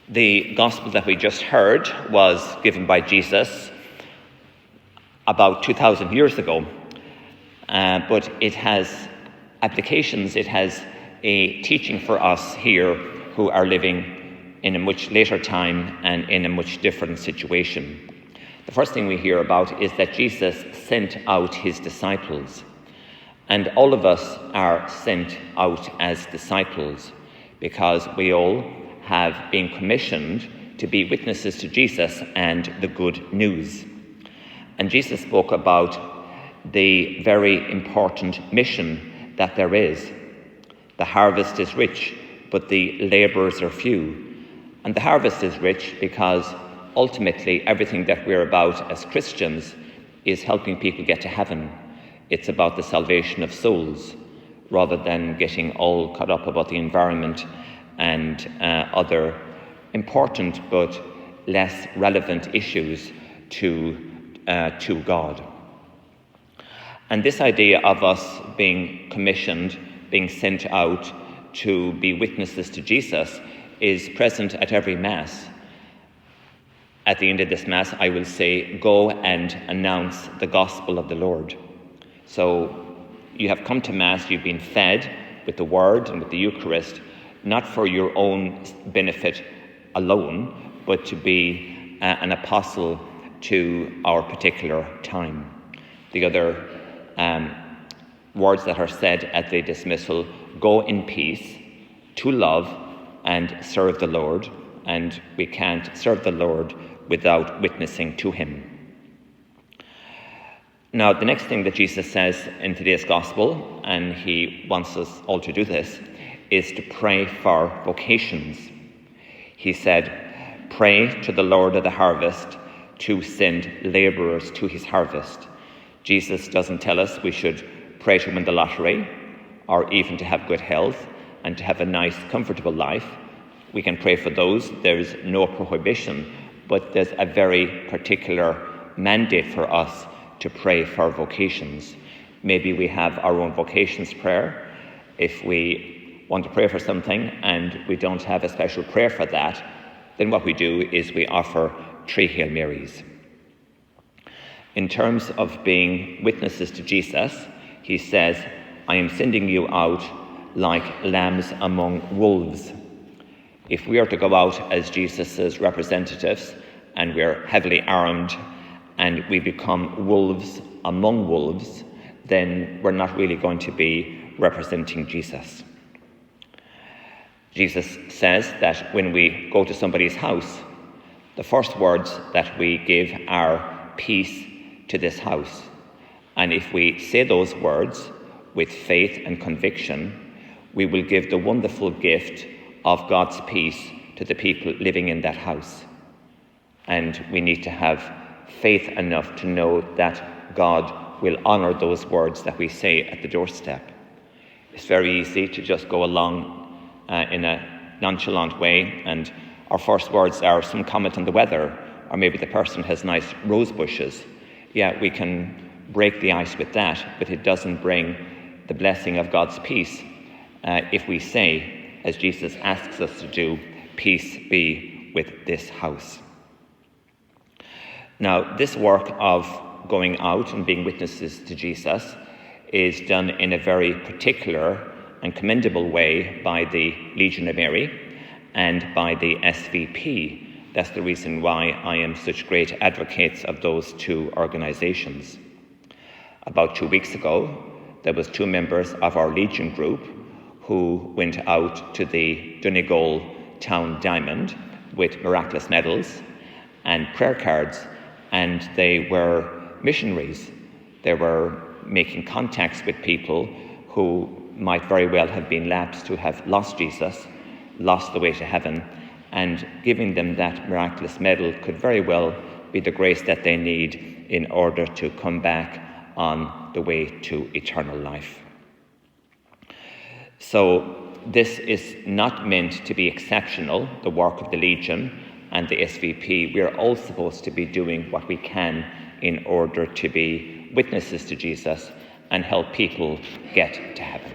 The gospel that we just heard was given by Jesus about 2,000 years ago, but it has applications, it has a teaching for us here who are living in a much later time and in a much different situation. The first thing we hear about is that Jesus sent out his disciples, and all of us are sent out as disciples because we all have been commissioned to be witnesses to Jesus and the good news. And Jesus spoke about the very important mission that there is. The harvest is rich, but the laborers are few. And the harvest is rich because ultimately everything that we're about as Christians is helping people get to heaven. It's about the salvation of souls rather than getting all caught up about the environment and other important but less relevant issues to God. And this idea of us being commissioned, being sent out to be witnesses to Jesus is present at every Mass. At the end of this Mass, I will say, go and announce the gospel of the Lord. So you have come to Mass, you've been fed with the Word and with the Eucharist, not for your own benefit alone, but to be an apostle to our particular time. The other words that are said at the dismissal, go in peace, to love and serve the Lord, and we can't serve the Lord without witnessing to him. Now, the next thing that Jesus says in today's gospel, and he wants us all to do this, is to pray for vocations. He said, pray to the Lord of the harvest to send laborers to his harvest. Jesus doesn't tell us we should pray to win the lottery or even to have good health and to have a nice, comfortable life. We can pray for those. There is no prohibition, but there's a very particular mandate for us to pray for vocations. Maybe we have our own vocations prayer. If we want to pray for something and we don't have a special prayer for that, then what we do is we offer 3 Hail Marys. In terms of being witnesses to Jesus, he says, I am sending you out like lambs among wolves. If we are to go out as Jesus's representatives and we're heavily armed and we become wolves among wolves, then we're not really going to be representing Jesus. Jesus says that when we go to somebody's house, the first words that we give are peace to this house. And if we say those words with faith and conviction, we will give the wonderful gift of God's peace to the people living in that house. And we need to have faith enough to know that God will honor those words that we say at the doorstep. It's very easy to just go along in a nonchalant way, and our first words are some comment on the weather, or maybe the person has nice rose bushes. Yeah, we can break the ice with that, but it doesn't bring the blessing of God's peace if we say, as Jesus asks us to do, peace be with this house. Now, this work of going out and being witnesses to Jesus is done in a very particular and commendable way by the Legion of Mary and by the SVP. That's the reason why I am such great advocates of those 2 organizations. About 2 weeks ago, there was 2 members of our Legion group who went out to the Donegal town diamond with miraculous medals and prayer cards, and they were missionaries. They were making contacts with people who might very well have been lapsed, who have lost Jesus, lost the way to heaven, and giving them that miraculous medal could very well be the grace that they need in order to come back on the way to eternal life. So this is not meant to be exceptional, the work of the Legion and the SVP. We are all supposed to be doing what we can in order to be witnesses to Jesus and help people get to heaven.